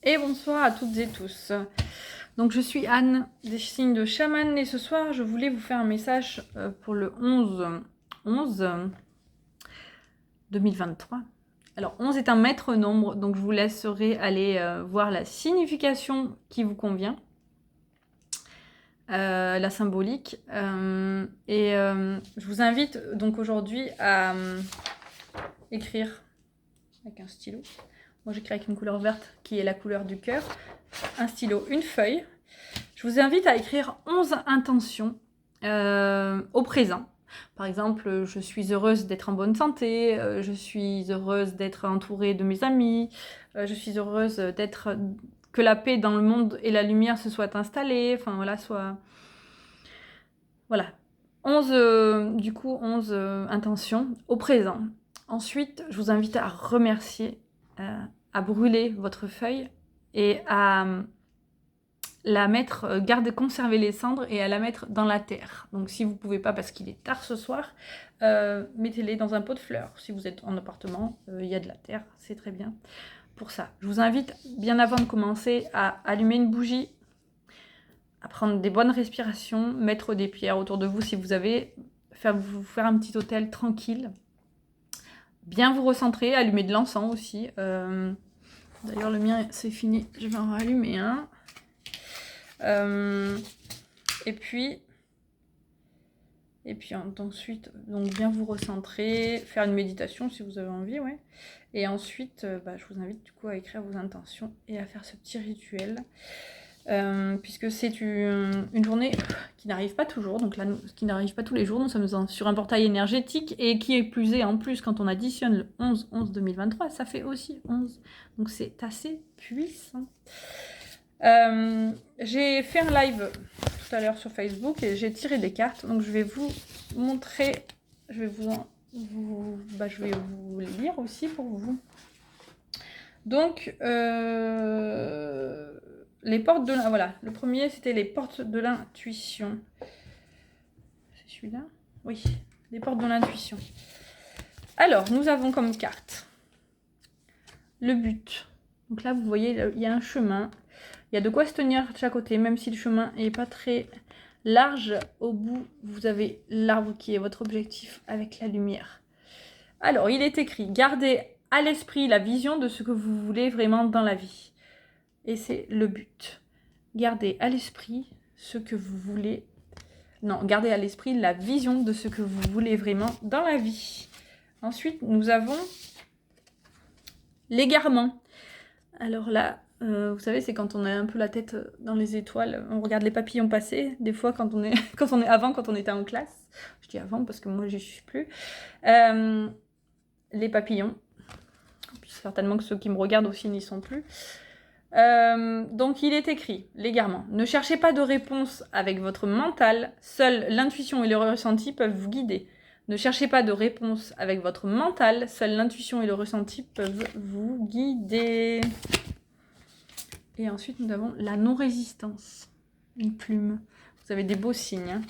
Et bonsoir à toutes et tous. Donc je suis Anne des signes de chaman et ce soir je voulais vous faire un message pour le 11 2023. Alors 11 est un maître nombre, donc je vous laisserai aller voir la signification qui vous convient, la symbolique. Je vous invite donc aujourd'hui à écrire avec un stylo. Moi j'écris avec une couleur verte qui est la couleur du cœur. Un stylo, une feuille. Je vous invite à écrire 11 intentions au présent. Par exemple, je suis heureuse d'être en bonne santé, je suis heureuse d'être entourée de mes amis, je suis heureuse que la paix dans le monde et la lumière se soient installées, enfin voilà, Voilà. 11 intentions au présent. Ensuite, je vous invite à remercier, à brûler votre feuille et à la mettre, conserver les cendres et à la mettre dans la terre. Donc si vous ne pouvez pas parce qu'il est tard ce soir, mettez-les dans un pot de fleurs. Si vous êtes en appartement, il y a de la terre, c'est très bien pour ça. Je vous invite, bien avant de commencer, à allumer une bougie, à prendre des bonnes respirations, mettre des pierres autour de vous si vous avez, vous faire un petit hôtel tranquille, bien vous recentrer, allumer de l'encens aussi. D'ailleurs le mien c'est fini, je vais en rallumer un. Et puis ensuite, donc bien vous recentrer, faire une méditation si vous avez envie, ouais. Et ensuite, je vous invite du coup à écrire vos intentions et à faire ce petit rituel. Puisque c'est une journée qui n'arrive pas toujours, donc là, qui n'arrive pas tous les jours, nous sommes sur un portail énergétique, et qui est plus est en plus, quand on additionne le 11-11-2023, ça fait aussi 11. Donc c'est assez puissant. J'ai fait un live tout à l'heure sur Facebook et j'ai tiré des cartes, donc je vais vous montrer, je vais vous lire aussi pour vous. Donc les portes de voilà, le premier c'était les portes de l'intuition. C'est celui-là? Oui, les portes de l'intuition. Alors nous avons comme carte le but. Donc là vous voyez il y a un chemin. Il y a de quoi se tenir de chaque côté, même si le chemin n'est pas très large. Au bout, vous avez l'arbre qui est votre objectif avec la lumière. Alors, il est écrit, gardez à l'esprit la vision de ce que vous voulez vraiment dans la vie. Et c'est le but. Gardez à l'esprit ce que vous voulez. Non, gardez à l'esprit la vision de ce que vous voulez vraiment dans la vie. Ensuite, nous avons l'égarement. Alors là, vous savez, c'est quand on a un peu la tête dans les étoiles, on regarde les papillons passer, des fois quand on était en classe, je dis avant parce que moi j'y suis plus, les papillons, puis certainement que ceux qui me regardent aussi n'y sont plus. Donc il est écrit, l'égarement, ne cherchez pas de réponse avec votre mental, seule l'intuition et le ressenti peuvent vous guider. Ne cherchez pas de réponse avec votre mental, seule l'intuition et le ressenti peuvent vous guider. Et ensuite, nous avons la non-résistance. Une plume. Vous avez des beaux signes. Hein.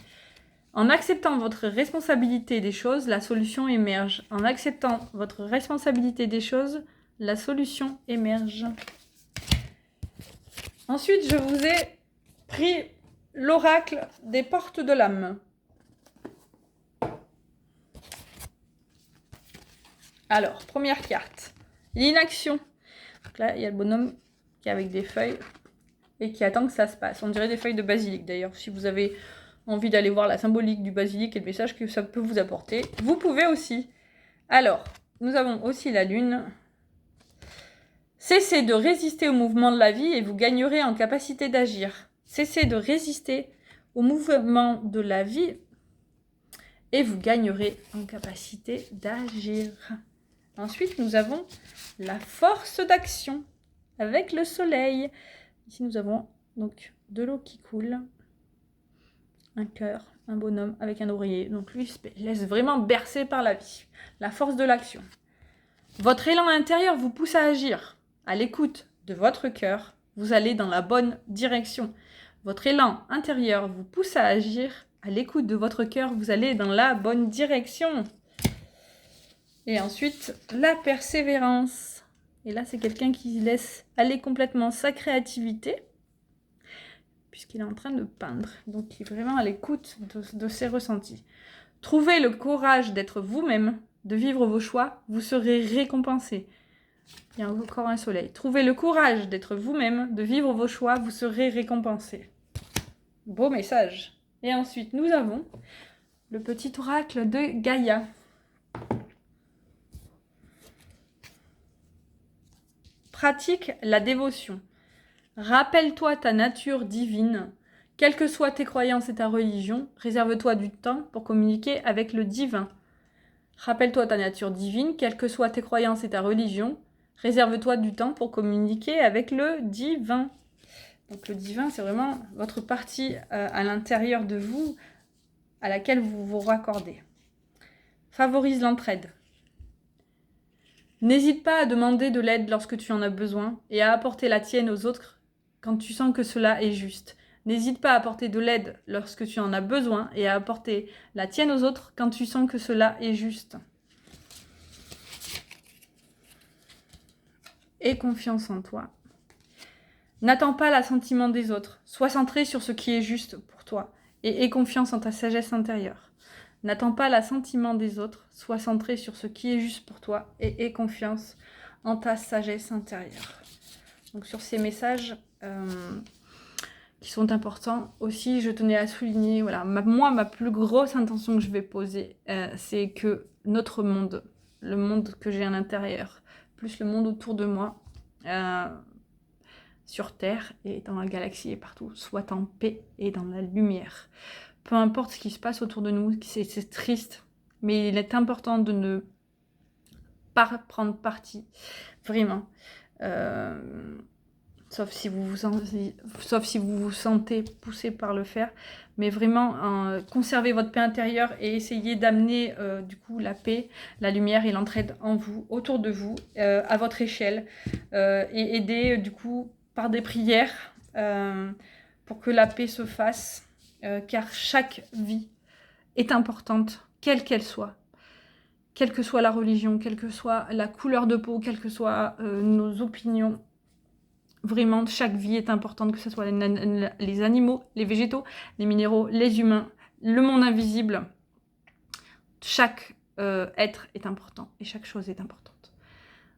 En acceptant votre responsabilité des choses, la solution émerge. En acceptant votre responsabilité des choses, la solution émerge. Ensuite, je vous ai pris l'oracle des portes de l'âme. Alors, première carte. L'inaction. Donc là, il y a le bonhomme qui est avec des feuilles et qui attend que ça se passe. On dirait des feuilles de basilic d'ailleurs. Si vous avez envie d'aller voir la symbolique du basilic et le message que ça peut vous apporter, vous pouvez aussi. Alors, nous avons aussi la lune. Cessez de résister au mouvement de la vie et vous gagnerez en capacité d'agir. Cessez de résister au mouvement de la vie et vous gagnerez en capacité d'agir. Ensuite, nous avons la force d'action avec le soleil. Ici, nous avons donc de l'eau qui coule, un cœur, un bonhomme avec un oreiller. Donc lui, laisse vraiment bercer par la vie. La force de l'action. Votre élan intérieur vous pousse à agir. À l'écoute de votre cœur, vous allez dans la bonne direction. Votre élan intérieur vous pousse à agir. À l'écoute de votre cœur, vous allez dans la bonne direction. Et ensuite, la persévérance. Et là, c'est quelqu'un qui laisse aller complètement sa créativité, puisqu'il est en train de peindre. Donc, il est vraiment à l'écoute de ses ressentis. Trouvez le courage d'être vous-même, de vivre vos choix, vous serez récompensé. Il y a encore un soleil. Trouvez le courage d'être vous-même, de vivre vos choix, vous serez récompensé. Beau message. Et ensuite, nous avons le petit oracle de Gaïa. Pratique la dévotion. Rappelle-toi ta nature divine. Quelles que soient tes croyances et ta religion, réserve-toi du temps pour communiquer avec le divin. Rappelle-toi ta nature divine, quelles que soient tes croyances et ta religion, réserve-toi du temps pour communiquer avec le divin. Donc le divin, c'est vraiment votre partie à l'intérieur de vous à laquelle vous vous raccordez. Favorise l'entraide. N'hésite pas à demander de l'aide lorsque tu en as besoin et à apporter la tienne aux autres quand tu sens que cela est juste. N'hésite pas à apporter de l'aide lorsque tu en as besoin et à apporter la tienne aux autres quand tu sens que cela est juste. Aie confiance en toi. N'attends pas l'assentiment des autres. Sois centré sur ce qui est juste pour toi et aie confiance en ta sagesse intérieure. N'attends pas l'assentiment des autres. Sois centré sur ce qui est juste pour toi et aie confiance en ta sagesse intérieure. Donc sur ces messages qui sont importants aussi, je tenais à souligner, voilà, ma plus grosse intention que je vais poser, c'est que notre monde, le monde que j'ai à l'intérieur, plus le monde autour de moi, sur Terre et dans la galaxie et partout, soit en paix et dans la lumière. Peu importe ce qui se passe autour de nous, c'est triste, mais il est important de ne pas prendre parti, vraiment. Sauf si vous vous sentez poussé par le faire, mais vraiment conservez votre paix intérieure et essayez d'amener du coup la paix, la lumière et l'entraide en vous, autour de vous, à votre échelle, et aider du coup par des prières pour que la paix se fasse, car chaque vie est importante, quelle qu'elle soit. Quelle que soit la religion, quelle que soit la couleur de peau, quelles que soient nos opinions, vraiment, chaque vie est importante, que ce soit les animaux, les végétaux, les minéraux, les humains, le monde invisible. Chaque être est important et chaque chose est importante.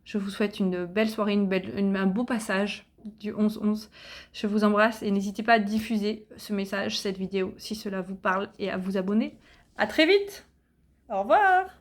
Je vous souhaite une belle soirée, un beau passage du 11-11. Je vous embrasse et n'hésitez pas à diffuser ce message, cette vidéo, si cela vous parle et à vous abonner. À très vite. Au revoir.